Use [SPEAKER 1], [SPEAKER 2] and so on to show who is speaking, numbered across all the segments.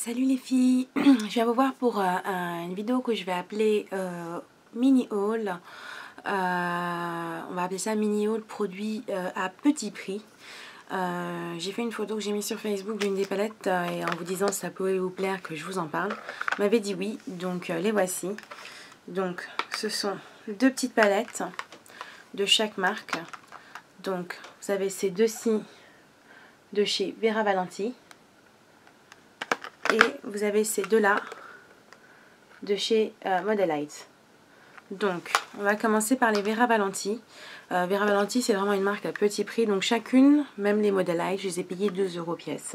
[SPEAKER 1] Salut les filles, je viens vous voir pour une vidéo que je vais appeler mini haul. On va appeler ça mini haul produit à petit prix. J'ai fait une photo que j'ai mise sur Facebook d'une des palettes et en vous disant si ça pouvait vous plaire que je vous en parle. Vous m'avez dit oui, donc les voici. Donc ce sont deux petites palettes de chaque marque. Donc vous avez ces deux-ci de chez Vera Valenti. Et vous avez ces deux-là de chez Modelite. Donc, on va commencer par les Vera Valenti. Vera Valenti, c'est vraiment une marque à petit prix. Donc, chacune, même les Modelite, je les ai payées 2 € pièce.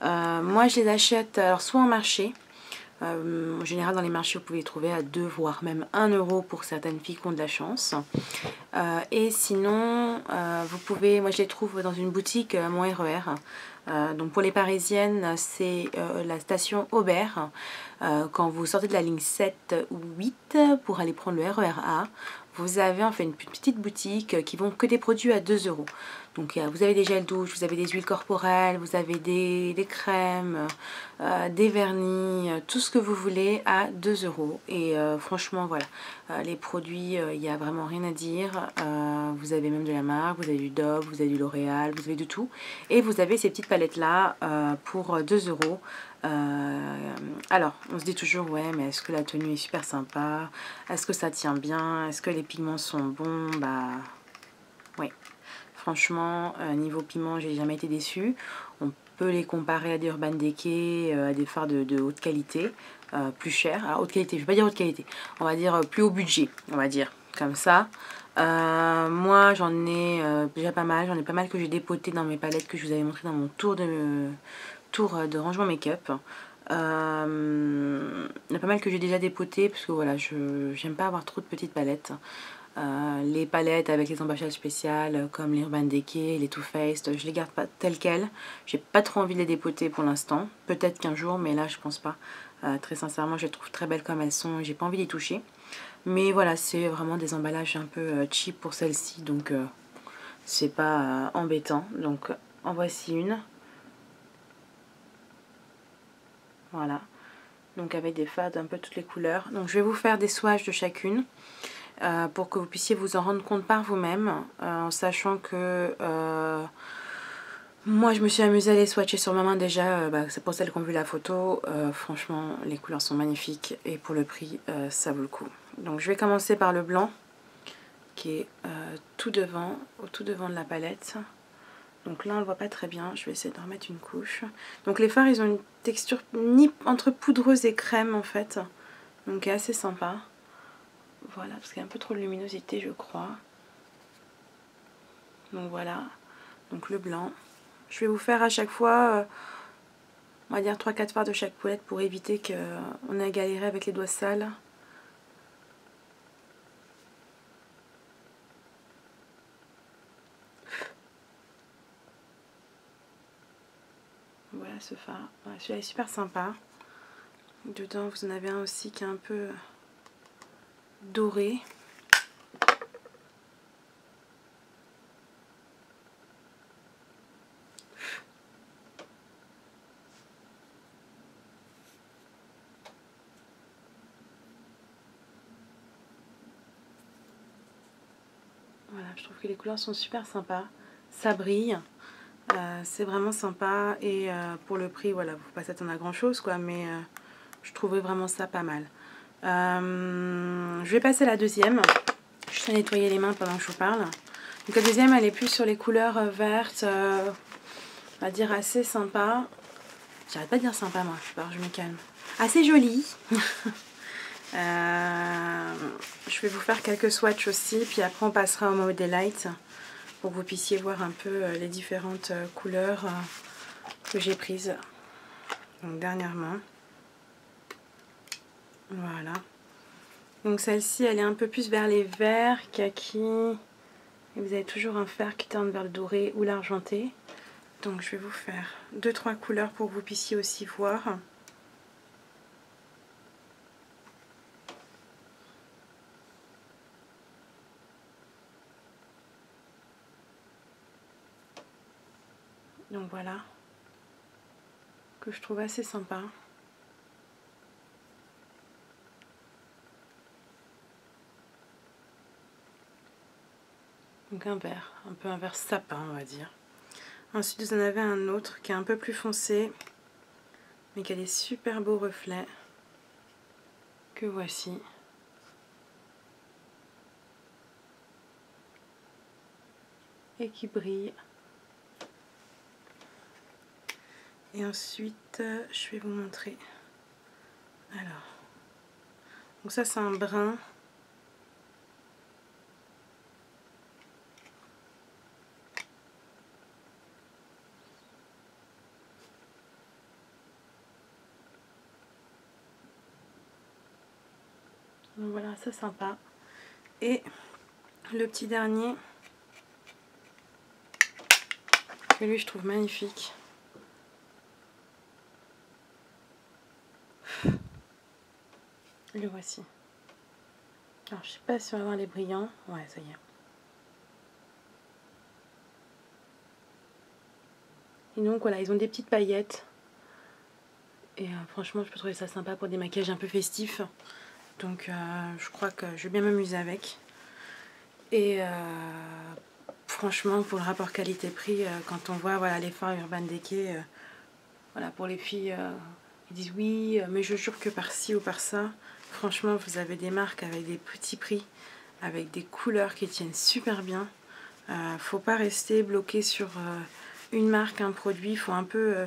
[SPEAKER 1] Moi, je les achète alors, soit en marché. En général, dans les marchés, vous pouvez les trouver à 2 voire même 1 € pour certaines filles qui ont de la chance. Et sinon, vous pouvez, moi je les trouve dans une boutique mon RER. Donc pour les parisiennes, c'est la station Aubert. Quand vous sortez de la ligne 7 ou 8 pour aller prendre le RER A, vous avez en fait une petite boutique qui vend que des produits à 2 €. Donc vous avez des gels douche, vous avez des huiles corporelles, vous avez des crèmes, des vernis, tout ce que vous voulez à 2 €. Et franchement voilà, les produits, il n'y a vraiment rien à dire. Vous avez même de la marque, vous avez du Dove, vous avez du L'Oréal, vous avez de tout. Et vous avez ces petites palettes là pour 2 €. Alors, on se dit toujours, ouais, mais est-ce que la tenue est super sympa? Est-ce que ça tient bien? Est-ce que les pigments sont bons? Bah, oui. Franchement, niveau piment, j'ai jamais été déçue. On peut les comparer à des Urban Decay, à des fards de haute qualité, plus chers. Alors, haute qualité, je ne vais pas dire haute qualité, on va dire plus haut budget, on va dire, comme ça. Moi, j'en ai déjà pas mal. J'en ai pas mal que j'ai dépoté dans mes palettes que je vous avais montré dans mon tour de rangement make-up. Il y en a pas mal que j'ai déjà dépoté parce que voilà, je j'aime pas avoir trop de petites palettes. Les palettes avec les emballages spéciales comme les Urban Decay, les Too Faced, je les garde pas telles quelles. J'ai pas trop envie de les dépoter pour l'instant. Peut-être qu'un jour, mais là je pense pas. Très sincèrement, je les trouve très belles comme elles sont et j'ai pas envie d'y toucher. Mais voilà, c'est vraiment des emballages un peu cheap pour celle-ci, donc c'est pas embêtant. Donc en voici une. Voilà. Donc avec des fards un peu toutes les couleurs. Donc je vais vous faire des swatchs de chacune. Pour que vous puissiez vous en rendre compte par vous-même, en sachant que moi je me suis amusée à les swatcher sur ma main déjà, c'est pour celles qui ont vu la photo, franchement les couleurs sont magnifiques et pour le prix ça vaut le coup. Donc je vais commencer par le blanc qui est tout devant de la palette. Donc là on le voit pas très bien, je vais essayer de remettre une couche. Donc les fards ils ont une texture entre poudreuse et crème en fait, donc est assez sympa. Voilà, parce qu'il y a un peu trop de luminosité, je crois. Donc voilà, donc le blanc. Je vais vous faire à chaque fois, on va dire 3-4 fards de chaque palette pour éviter qu'on ait galéré avec les doigts sales. Voilà ce fard. Voilà, celui-là est super sympa. Dedans, vous en avez un aussi qui est un peu doré. Voilà, je trouve que les couleurs sont super sympas. Ça brille. C'est vraiment sympa. Et pour le prix, voilà, vous ne pouvez pas s'attendre à grand chose, quoi. Mais je trouvais vraiment ça pas mal. Je vais passer à la deuxième. Je vais nettoyer les mains pendant que je vous parle. Donc la deuxième, elle est plus sur les couleurs vertes. On va dire assez sympa. J'arrête pas de dire sympa, moi. Je me calme. Assez jolie. Je vais vous faire quelques swatchs aussi, puis après on passera au Modelite pour que vous puissiez voir un peu les différentes couleurs que j'ai prises donc dernièrement. Voilà. Donc celle-ci, elle est un peu plus vers les verts, kaki, et vous avez toujours un fer qui tend vers le doré ou l'argenté. Donc je vais vous faire 2-3 couleurs pour que vous puissiez aussi voir. Donc voilà, que je trouve assez sympa. Donc un vert, un peu un vert sapin on va dire. Ensuite vous en avez un autre qui est un peu plus foncé, mais qui a des super beaux reflets, que voici. Et qui brille. Et ensuite, je vais vous montrer. Alors, donc ça c'est un brun. Donc voilà, c'est sympa. Et le petit dernier, que lui je trouve magnifique. Le voici. Alors je sais pas si on va voir les brillants. Ouais, ça y est. Et donc voilà, ils ont des petites paillettes. Et franchement, je peux trouver ça sympa pour des maquillages un peu festifs. Donc je crois que je vais bien m'amuser avec. Et franchement, pour le rapport qualité-prix, quand on voit voilà, les fards Urban Decay, voilà, pour les filles, ils disent oui, mais je jure que par ci ou par ça. Franchement, vous avez des marques avec des petits prix, avec des couleurs qui tiennent super bien. Faut pas rester bloqué sur une marque, un produit. Faut un peu,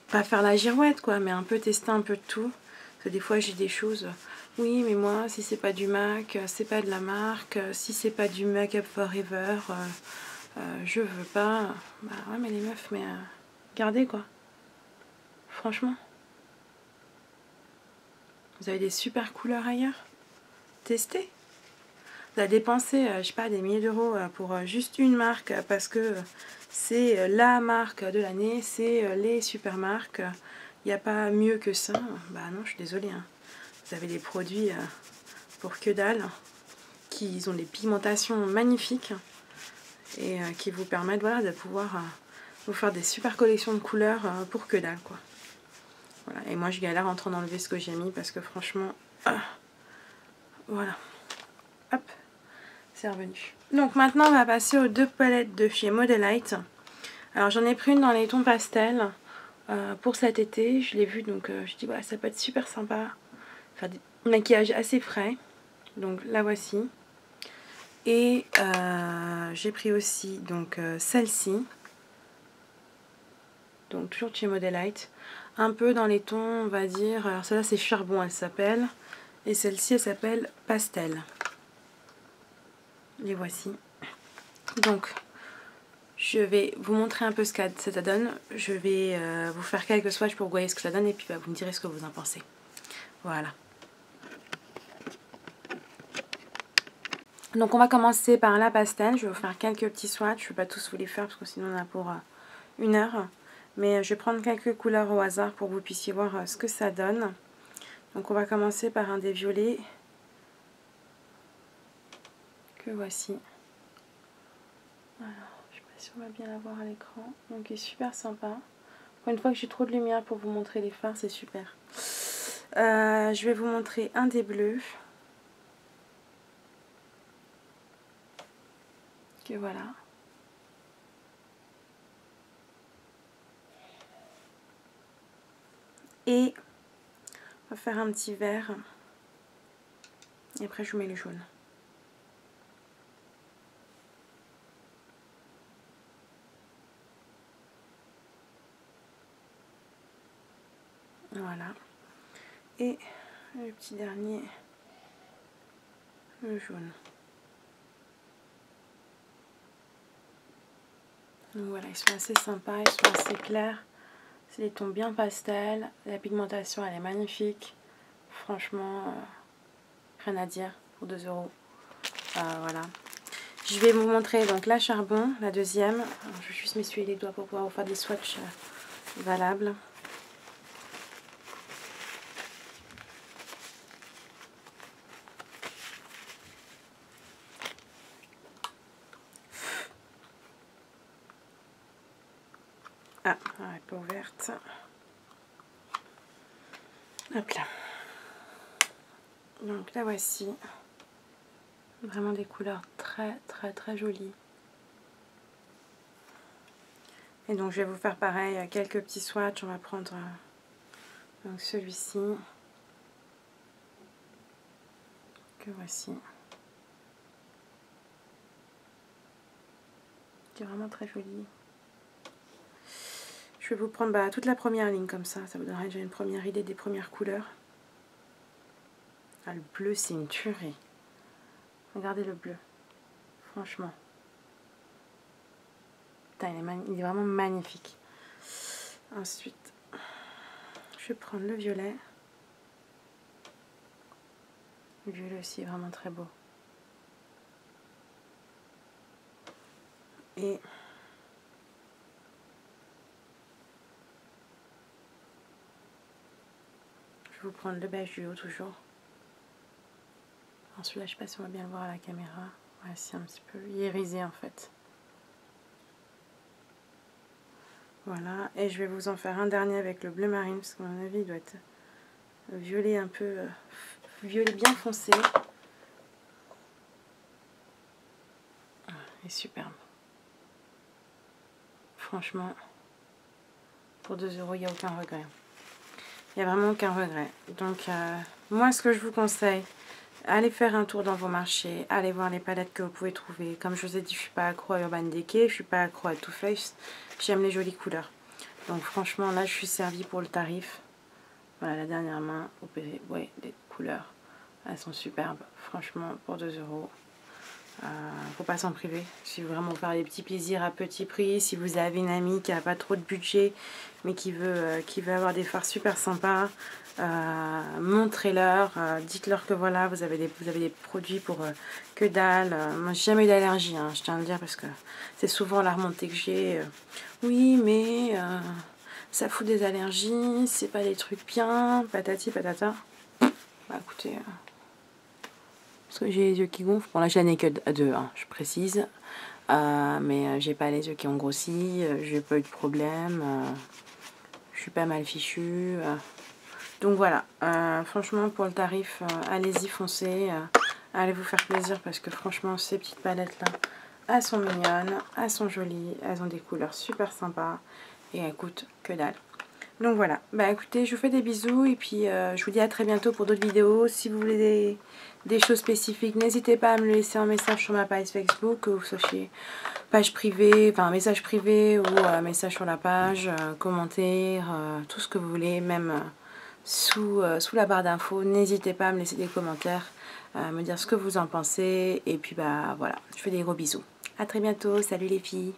[SPEAKER 1] pas faire la girouette quoi, mais un peu tester un peu de tout. Parce que des fois j'ai des choses, oui mais moi si c'est pas du MAC, c'est pas de la marque, si c'est pas du Make Up Forever, je veux pas. Bah ouais mais les meufs, mais regardez quoi. Franchement. Vous avez des super couleurs ailleurs. Testez. Vous avez dépensé, je sais pas, des milliers d'euros pour juste une marque parce que c'est la marque de l'année, c'est les super marques. Il n'y a pas mieux que ça. Bah non, je suis désolée. Hein. Vous avez des produits pour que dalle, qui ont des pigmentations magnifiques et qui vous permettent voilà, de pouvoir vous faire des super collections de couleurs pour que dalle quoi. Voilà. Et moi je galère en train d'enlever ce que j'ai mis parce que franchement, voilà, hop, c'est revenu. Donc maintenant on va passer aux deux palettes de chez Modelite. Alors j'en ai pris une dans les tons pastels pour cet été, je l'ai vue donc je dis voilà, ça peut être super sympa, faire des maquillages assez frais. Donc la voici. Et j'ai pris aussi donc celle-ci, donc toujours chez Modelite, un peu dans les tons on va dire, alors celle-là c'est charbon elle s'appelle, et celle-ci elle s'appelle pastel. Les voici. Donc je vais vous montrer un peu ce que ça donne, je vais vous faire quelques swatchs pour que vous voyez ce que ça donne et puis vous me direz ce que vous en pensez. Voilà. Donc on va commencer par la pastel, je vais vous faire quelques petits swatchs, je ne vais pas tous vous les faire parce que sinon on a pour 1 heure. Mais je vais prendre quelques couleurs au hasard pour que vous puissiez voir ce que ça donne. Donc on va commencer par un des violets que voici. Alors, je ne sais pas si on va bien la voir à l'écran. Donc il est super sympa. Pour une fois que j'ai trop de lumière pour vous montrer les fards, c'est super. Je vais vous montrer un des bleus. Que voilà. Et on va faire un petit vert. Et après je vous mets le jaune. Voilà. Et le petit dernier, le jaune. Donc voilà, ils sont assez sympas, ils sont assez clairs. C'est des tons bien pastel. La pigmentation elle est magnifique. Franchement, rien à dire pour 2 €. Voilà. Je vais vous montrer donc la charbon, la deuxième. Alors, je vais juste m'essuyer les doigts pour pouvoir vous faire des swatchs valables. Ah, elle n'est pas ouverte. Hop là. Donc la voici. Vraiment des couleurs très très très jolies. Et donc je vais vous faire pareil, quelques petits swatchs. On va prendre donc celui-ci que voici, qui est vraiment très joli. Je vais vous prendre toute la première ligne comme ça vous donnera déjà une première idée des premières couleurs. Ah, le bleu c'est une tuerie. Regardez le bleu, franchement. Putain, il est vraiment magnifique. Ensuite, je vais prendre le violet. Le violet aussi est vraiment très beau. Et je vais vous prendre le beige du haut toujours. Alors celui-là, je ne sais pas si on va bien le voir à la caméra. Ouais, c'est un petit peu irisé en fait. Voilà, et je vais vous en faire un dernier avec le bleu marine, parce qu'à mon avis, il doit être violet un peu, violet bien foncé. Ah, il est superbe. Franchement, pour 2 €, il n'y a aucun regret. Il n'y a vraiment aucun regret. Donc, moi, ce que je vous conseille, allez faire un tour dans vos marchés, allez voir les palettes que vous pouvez trouver. Comme je vous ai dit, je ne suis pas accro à Urban Decay, je ne suis pas accro à Too Faced. J'aime les jolies couleurs. Donc franchement, là, je suis servie pour le tarif. Voilà, la dernière main, vous pouvez, ouais, les couleurs, elles sont superbes. Franchement, pour 2 €. Faut pas s'en priver. Si vous vraiment faire des petits plaisirs à petit prix, si vous avez une amie qui n'a pas trop de budget mais qui veut avoir des fards super sympas, montrez-leur, dites-leur que voilà, vous avez des produits pour que dalle. Moi j'ai jamais eu d'allergie, hein, je tiens à le dire, parce que c'est souvent la remontée que j'ai. Oui, mais ça fout des allergies, c'est pas des trucs bien, patati patata. Bah écoutez, parce que j'ai les yeux qui gonflent. Bon, là, j'en ai que 2, hein, je précise. Mais j'ai pas les yeux qui ont grossi. J'ai pas eu de problème. Je suis pas mal fichue. Donc voilà. Franchement, pour le tarif, allez-y, foncez. Allez vous faire plaisir, parce que franchement, ces petites palettes-là, elles sont mignonnes. Elles sont jolies. Elles ont des couleurs super sympas. Et elles coûtent que dalle. Donc voilà, bah écoutez, je vous fais des bisous, et puis je vous dis à très bientôt pour d'autres vidéos. Si vous voulez des choses spécifiques, n'hésitez pas à me laisser un message sur ma page Facebook, que vous soyez page privée, enfin message privé, ou message sur la page, commentaire, tout ce que vous voulez, même sous la barre d'infos. N'hésitez pas à me laisser des commentaires, me dire ce que vous en pensez, et puis bah voilà, je fais des gros bisous. À très bientôt, salut les filles.